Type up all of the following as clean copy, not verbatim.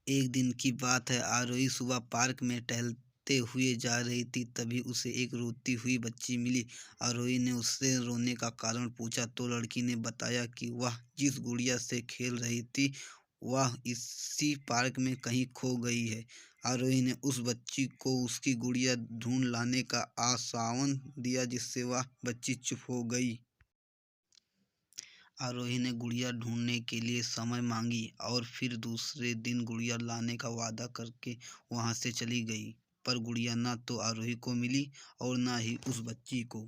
एक दिन की बात है, आरोही सुबह पार्क में टहलते हुए जा रही थी। तभी उसे एक रोती हुई बच्ची मिली। आरोही ने उससे रोने का कारण पूछा तो लड़की ने बताया कि वह जिस गुड़िया से खेल रही थी वह इसी पार्क में कहीं खो गई है। आरोही ने उस बच्ची को उसकी गुड़िया ढूंढ लाने का आश्वासन दिया, जिससे वह बच्ची चुप हो गई। आरोही ने गुड़िया ढूंढने के लिए समय मांगी और फिर दूसरे दिन गुड़िया लाने का वादा करके वहां से चली गई। पर गुड़िया न तो आरोही को मिली और न ही उस बच्ची को।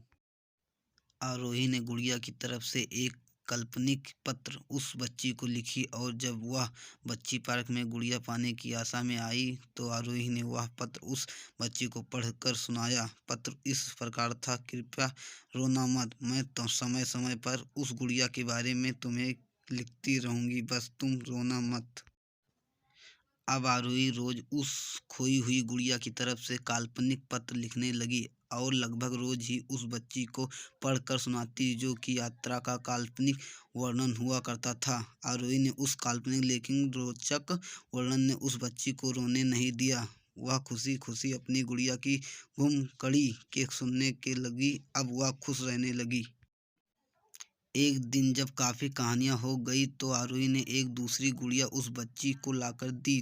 आरोही ने गुड़िया की तरफ से एक काल्पनिक पत्र उस बच्ची को लिखी और जब वह बच्ची पार्क में गुड़िया पाने की आशा में आई तो आरोही ने वह पत्र उस बच्ची को पढ़कर सुनाया। पत्र इस प्रकार था, कृपया रोना मत, मैं तो समय समय पर उस गुड़िया के बारे में तुम्हें लिखती रहूंगी, बस तुम रोना मत। अब आरोही रोज उस खोई हुई गुड़िया की तरफ से काल्पनिक पत्र लिखने लगी और लगभग रोज ही उस बच्ची को पढ़कर सुनाती, जो कि यात्रा का काल्पनिक वर्णन हुआ करता था। आरोही ने उस काल्पनिक लेकिन रोचक वर्णन ने उस बच्ची को रोने नहीं दिया। वह खुशी खुशी अपनी गुड़िया की गुम कड़ी के सुनने के लगी। अब वह खुश रहने लगी। एक दिन जब काफ़ी कहानियाँ हो गई तो आरोही ने एक दूसरी गुड़िया उस बच्ची को लाकर दी।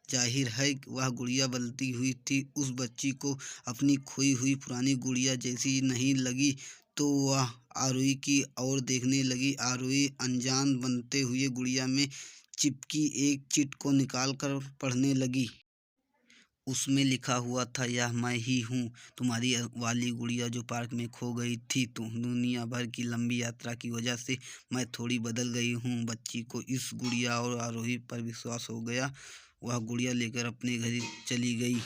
जाहिर है वह गुड़िया बदलती हुई थी। उस बच्ची को अपनी खोई हुई पुरानी गुड़िया जैसी नहीं लगी तो वह आरोही की ओर देखने लगी। आरोही अनजान बनते हुए गुड़िया में चिपकी एक चिट को निकाल कर पढ़ने लगी। उसमें लिखा हुआ था, यह मैं ही हूँ, तुम्हारी वाली गुड़िया जो पार्क में खो गई थी। दुनिया भर की लंबी यात्रा की वजह से मैं थोड़ी बदल गई हूँ। बच्ची को इस गुड़िया और आरोही पर विश्वास हो गया। वह गुड़िया लेकर अपने घर चली गई।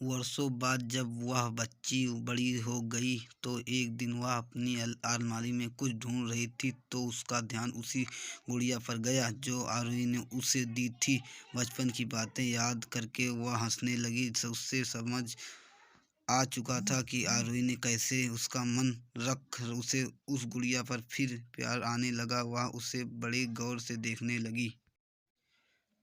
वर्षों बाद जब वह बच्ची बड़ी हो गई तो एक दिन वह अपनी अलमारी में कुछ ढूंढ रही थी तो उसका ध्यान उसी गुड़िया पर गया जो आरोही ने उसे दी थी। बचपन की बातें याद करके वह हंसने लगी। उसे समझ आ चुका था कि आरोही ने कैसे उसका मन रख उसे उस गुड़िया पर फिर प्यार आने लगा। वह उसे बड़े गौर से देखने लगी।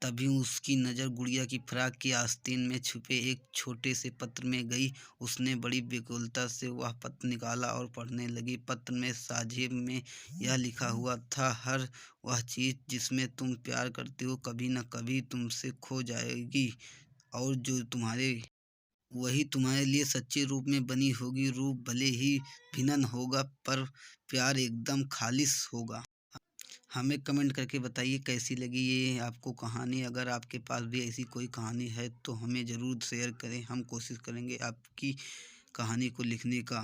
तभी उसकी नज़र गुड़िया की फ्रॉक की आस्तीन में छुपे एक छोटे से पत्र में गई। उसने बड़ी व्याकुलता से वह पत्र निकाला और पढ़ने लगी। पत्र में साझे में यह लिखा हुआ था, हर वह चीज़ जिसमें तुम प्यार करते हो कभी न कभी तुमसे खो जाएगी और जो वही तुम्हारे लिए सच्चे रूप में बनी होगी। रूप भले ही भिन्न होगा पर प्यार एकदम खालिस होगा। हमें कमेंट करके बताइए कैसी लगी ये आपको कहानी। अगर आपके पास भी ऐसी कोई कहानी है तो हमें ज़रूर शेयर करें। हम कोशिश करेंगे आपकी कहानी को लिखने का।